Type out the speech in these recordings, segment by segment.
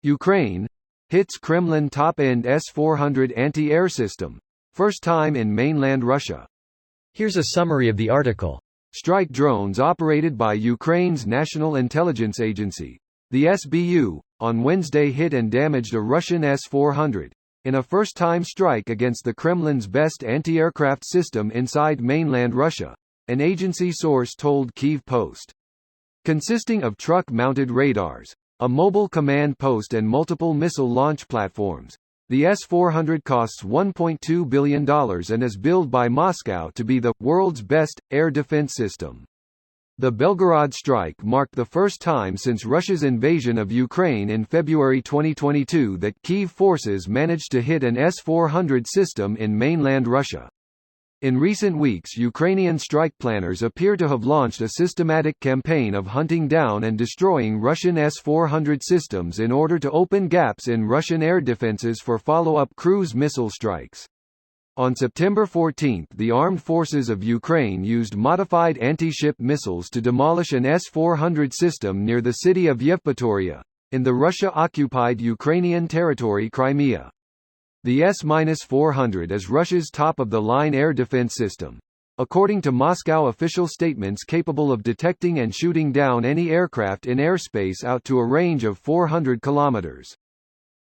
Ukraine hits Kremlin top-end S-400 anti-air system. First time in mainland Russia. Here's a summary of the article. Strike drones operated by Ukraine's National Intelligence Agency, the SBU, on Wednesday hit and damaged a Russian S-400, in a first-time strike against the Kremlin's best anti-aircraft system inside mainland Russia, an agency source told Kyiv Post. Consisting of truck-mounted radars, a mobile command post and multiple missile launch platforms, the S-400 costs $1.2 billion and is billed by Moscow to be the world's best air defense system. The Belgorod strike marked the first time since Russia's invasion of Ukraine in February 2022 that Kyiv forces managed to hit an S-400 system in mainland Russia. In recent weeks, Ukrainian strike planners appear to have launched a systematic campaign of hunting down and destroying Russian S-400 systems in order to open gaps in Russian air defenses for follow-up cruise missile strikes. On September 14, the armed forces of Ukraine used modified anti-ship missiles to demolish an S-400 system near the city of Yevpatoria, in the Russia-occupied Ukrainian territory Crimea. The S-400 is Russia's top-of-the-line air defense system, according to Moscow official statements, capable of detecting and shooting down any aircraft in airspace out to a range of 400 kilometers.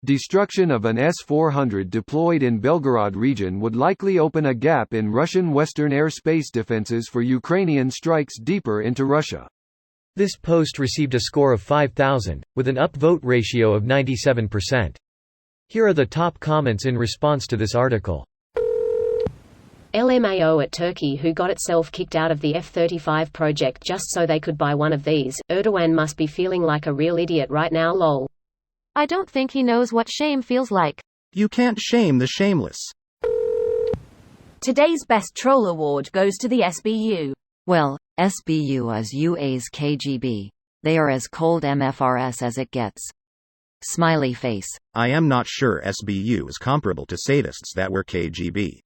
Destruction of an S-400 deployed in Belgorod region would likely open a gap in Russian western airspace defenses for Ukrainian strikes deeper into Russia. This post received a score of 5,000, with an upvote ratio of 97%. Here are the top comments in response to this article. LMAO at Turkey, who got itself kicked out of the F-35 project just so they could buy one of these. Erdogan must be feeling like a real idiot right now, lol. I don't think he knows what shame feels like. You can't shame the shameless. Today's Best Troll Award goes to the SBU. Well, SBU is UA's KGB. They are as cold MFRS as it gets. Smiley face. I am not sure SBU is comparable to sadists that were KGB.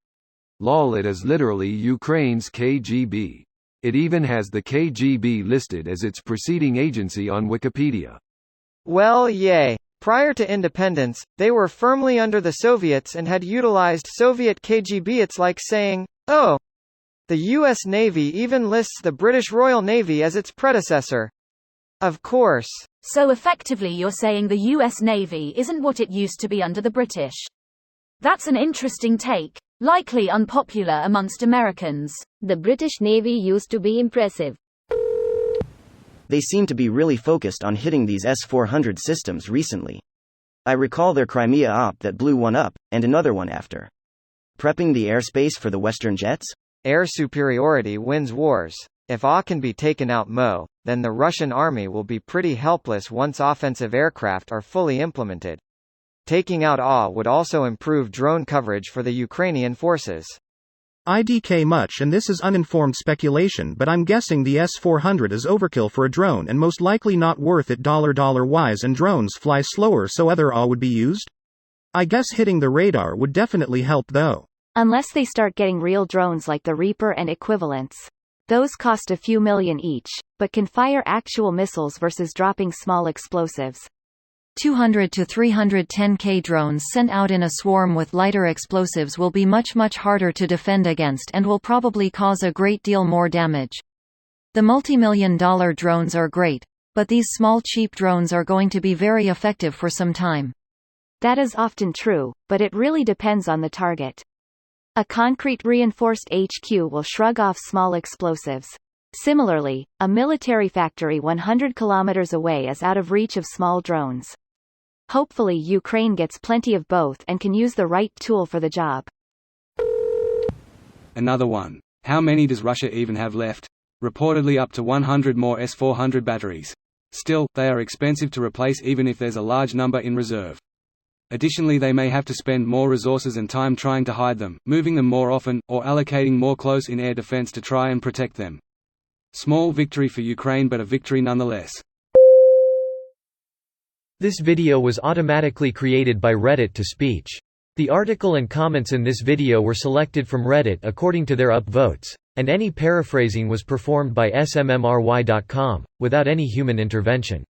Lol, it is literally Ukraine's KGB. It even has the KGB listed as its preceding agency on Wikipedia. Well, yay. Prior to independence, they were firmly under the Soviets and had utilized Soviet KGB. It's like saying, oh, the US Navy even lists the British Royal Navy as its predecessor. Of course. So effectively you're saying the US Navy isn't what it used to be under the British. That's an interesting take, likely unpopular amongst Americans. The British Navy used to be impressive. They seem to be really focused on hitting these S-400 systems recently. I recall their Crimea op that blew one up, and another one after. Prepping the airspace for the Western jets? Air superiority wins wars. If A can be taken out then the Russian army will be pretty helpless once offensive aircraft are fully implemented. Taking out A would also improve drone coverage for the Ukrainian forces. IDK much, and this is uninformed speculation, but I'm guessing the S-400 is overkill for a drone and most likely not worth it $wise, and drones fly slower, so other A would be used? I guess hitting the radar would definitely help though. Unless they start getting real drones like the Reaper and equivalents. Those cost a few million each, but can fire actual missiles versus dropping small explosives. 200 to 310K drones sent out in a swarm with lighter explosives will be much harder to defend against and will probably cause a great deal more damage. The multi-million-dollar drones are great, but these small cheap drones are going to be very effective for some time. That is often true, but it really depends on the target. A concrete reinforced HQ will shrug off small explosives. Similarly, a military factory 100 kilometers away is out of reach of small drones. Hopefully Ukraine gets plenty of both and can use the right tool for the job. Another one. How many does Russia even have left? Reportedly up to 100 more S-400 batteries. Still, they are expensive to replace even if there's a large number in reserve. Additionally, they may have to spend more resources and time trying to hide them, moving them more often, or allocating more close-in air defense to try and protect them. Small victory for Ukraine, but a victory nonetheless. This video was automatically created by Reddit to speech. The article and comments in this video were selected from Reddit according to their upvotes, and any paraphrasing was performed by smmry.com, without any human intervention.